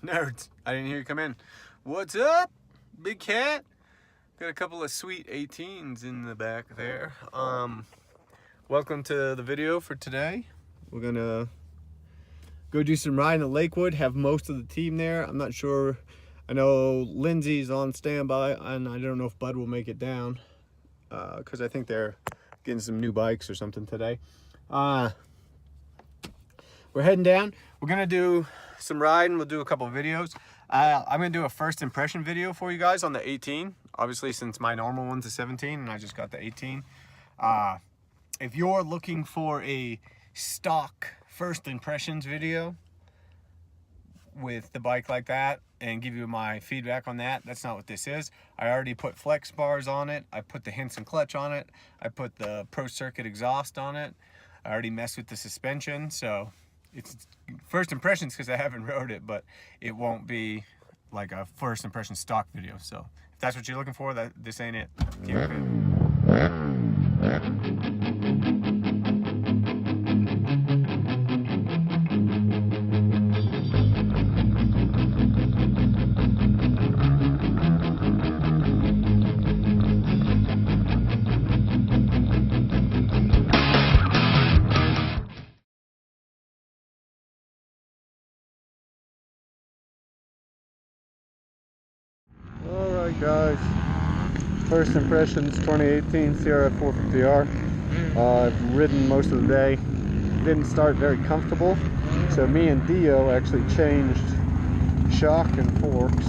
Nerds, I didn't hear you come in. What's up, Big Cat? Got a couple of sweet 18s in the back there. Welcome to the video for today. We're gonna go do some riding at Lakewood, have most of the team there. I'm not sure. I know Lindsay's on standby, and I don't know if Bud will make it down because I think they're getting some new bikes or something today. We're heading down. We're gonna do some riding. We'll do a couple of videos. I'm gonna do a first impression video for you guys on the 18. Obviously, since my normal one's a 17 and I just got the 18. If you're looking for a stock first impressions video with the bike like that and give you my feedback on that, that's not what this is. I already put flex bars on it. I put the Henson clutch on it. I put the Pro Circuit exhaust on it. I already messed with the suspension, so it's first impressions because I haven't rode it, but it won't be like a first impression stock video. So if that's what you're looking for, this ain't it. Keep it good. Alright guys, first impressions 2018 CRF450R. I've ridden most of the day. Didn't start very comfortable, so me and Dio actually changed shock and forks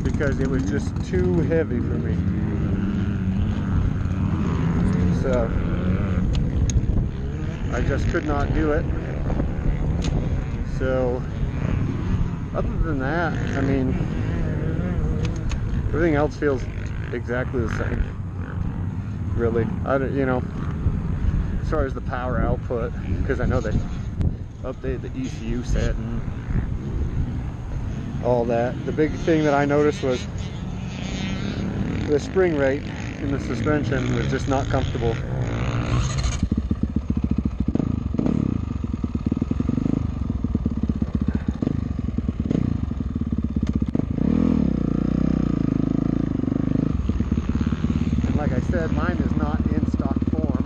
because it was just too heavy for me. So I just could not do it. So other than that, I mean, everything else feels exactly the same, really. I don't, you know, as far as the power output, because I know they updated the ECU set and all that. The big thing that I noticed was the spring rate in the suspension was just not comfortable. Mine is not in stock form.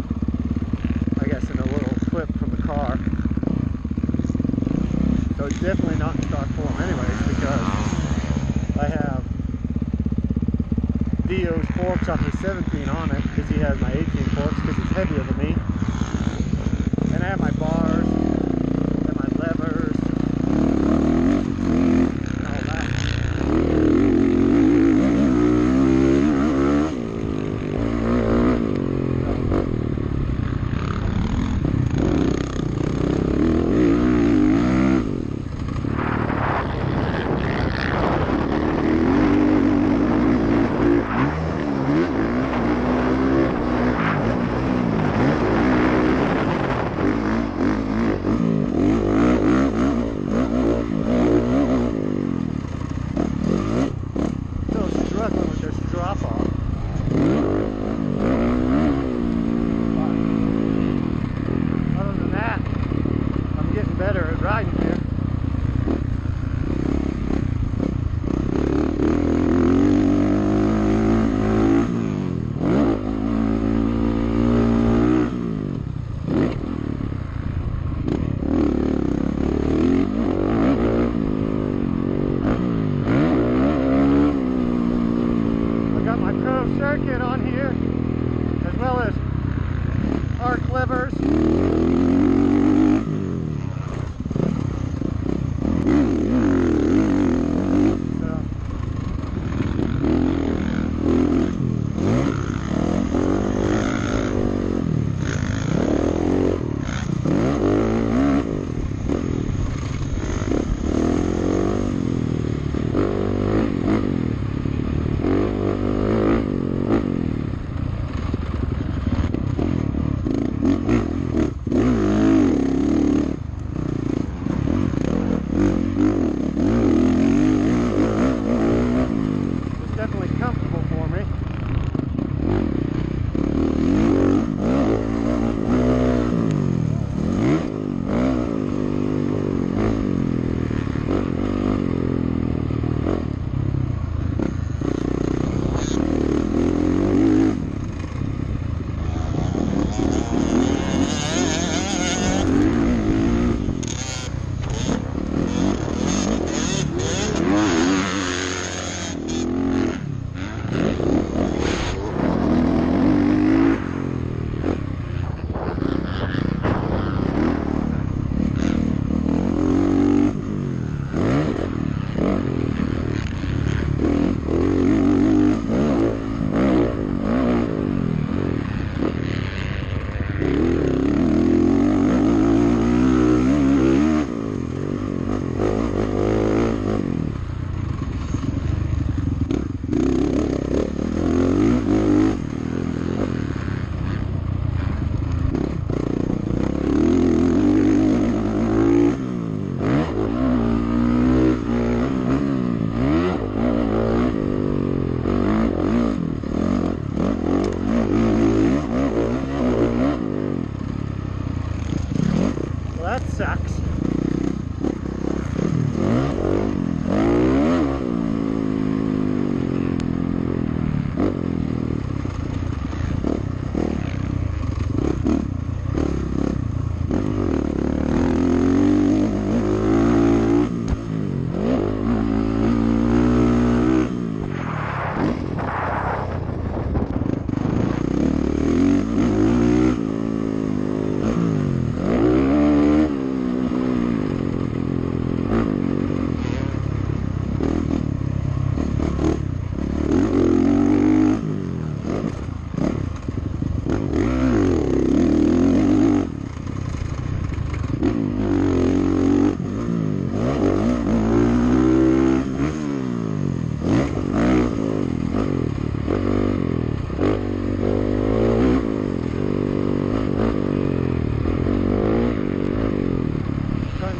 I guess in a little clip from the car. So it's definitely not in stock form anyways, because I have Dio's forks off the 17 on it because he has my 18 forks because it's heavier than me. And I have my bars and my levers and all that.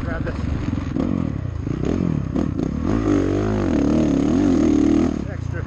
grab this extra.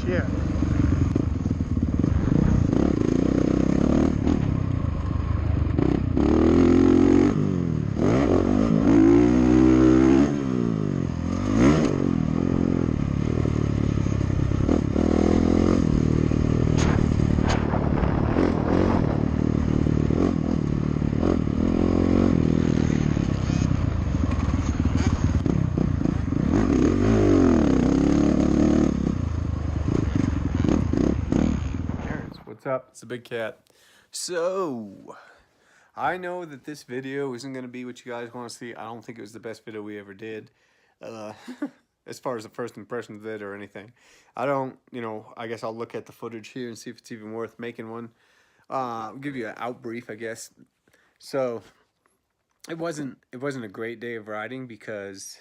Yeah. What's up? It's a big cat. So, I know that this video isn't going to be what you guys want to see. I don't think it was the best video we ever did. Uh, as far as the first impressions of it or anything. I don't, I guess I'll look at the footage here and see if it's even worth making one. I'll give you an out brief, I guess. So, it wasn't a great day of riding because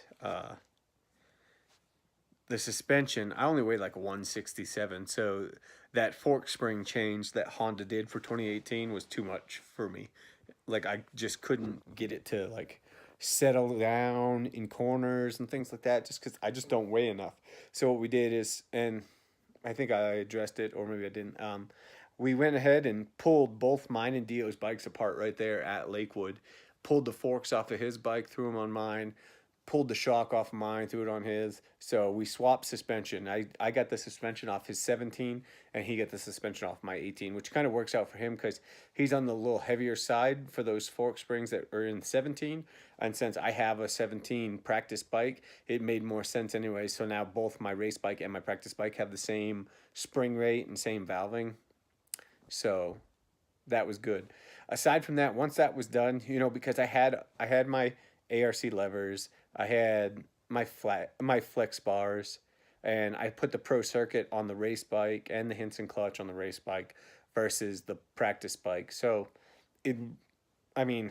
the suspension, I only weighed like 167, so that fork spring change that Honda did for 2018 was too much for me. Like, I just couldn't get it to like settle down in corners and things like that, just because I just don't weigh enough. So what we did is, and I think I addressed it, or maybe I didn't. We went ahead and pulled both mine and Dio's bikes apart right there at Lakewood. Pulled the forks off of his bike, threw them on mine. Pulled the shock off of mine, threw it on his. So we swapped suspension. I got the suspension off his 17, and he got the suspension off my 18, which kind of works out for him because he's on the little heavier side for those fork springs that are in 17. And since I have a 17 practice bike, it made more sense anyway. So now both my race bike and my practice bike have the same spring rate and same valving. So that was good. Aside from that, once that was done, because I had my ARC levers, I had my flex bars, and I put the pro circuit on the race bike and the Hinson clutch on the race bike versus the practice bike. So it, I mean,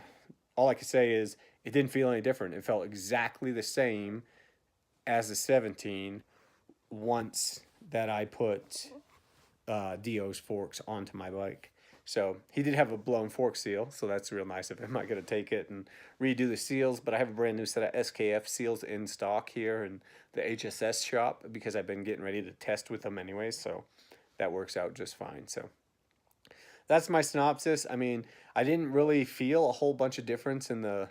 all I can say is it didn't feel any different. It felt exactly the same as the 17 once that I put Dio's forks onto my bike. So he did have a blown fork seal, so that's real nice of him. I got to take it and redo the seals, but I have a brand new set of SKF seals in stock here in the HSS shop because I've been getting ready to test with them anyway, so that works out just fine. So that's my synopsis. I mean, I didn't really feel a whole bunch of difference in the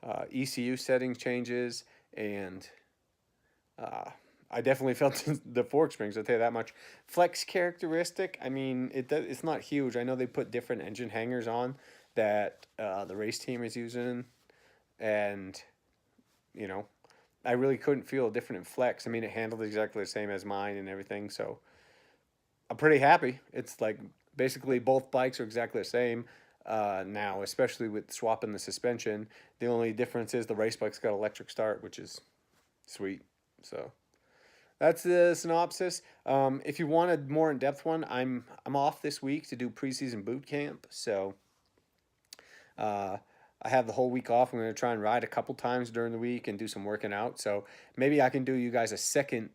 ECU settings changes, and I definitely felt the fork springs, I'll tell you that much. Flex characteristic, I mean, it's not huge. I know they put different engine hangers on that the race team is using, and, I really couldn't feel a different in flex. I mean, it handled exactly the same as mine and everything, so I'm pretty happy. It's like basically both bikes are exactly the same now, especially with swapping the suspension. The only difference is the race bike's got electric start, which is sweet, so... That's the synopsis. If you want a more in-depth one, I'm off this week to do preseason boot camp. So I have the whole week off. I'm going to try and ride a couple times during the week and do some working out. So maybe I can do you guys a second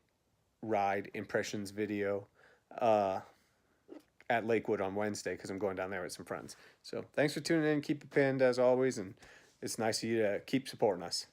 ride impressions video at Lakewood on Wednesday because I'm going down there with some friends. So thanks for tuning in. Keep it pinned as always, and it's nice of you to keep supporting us.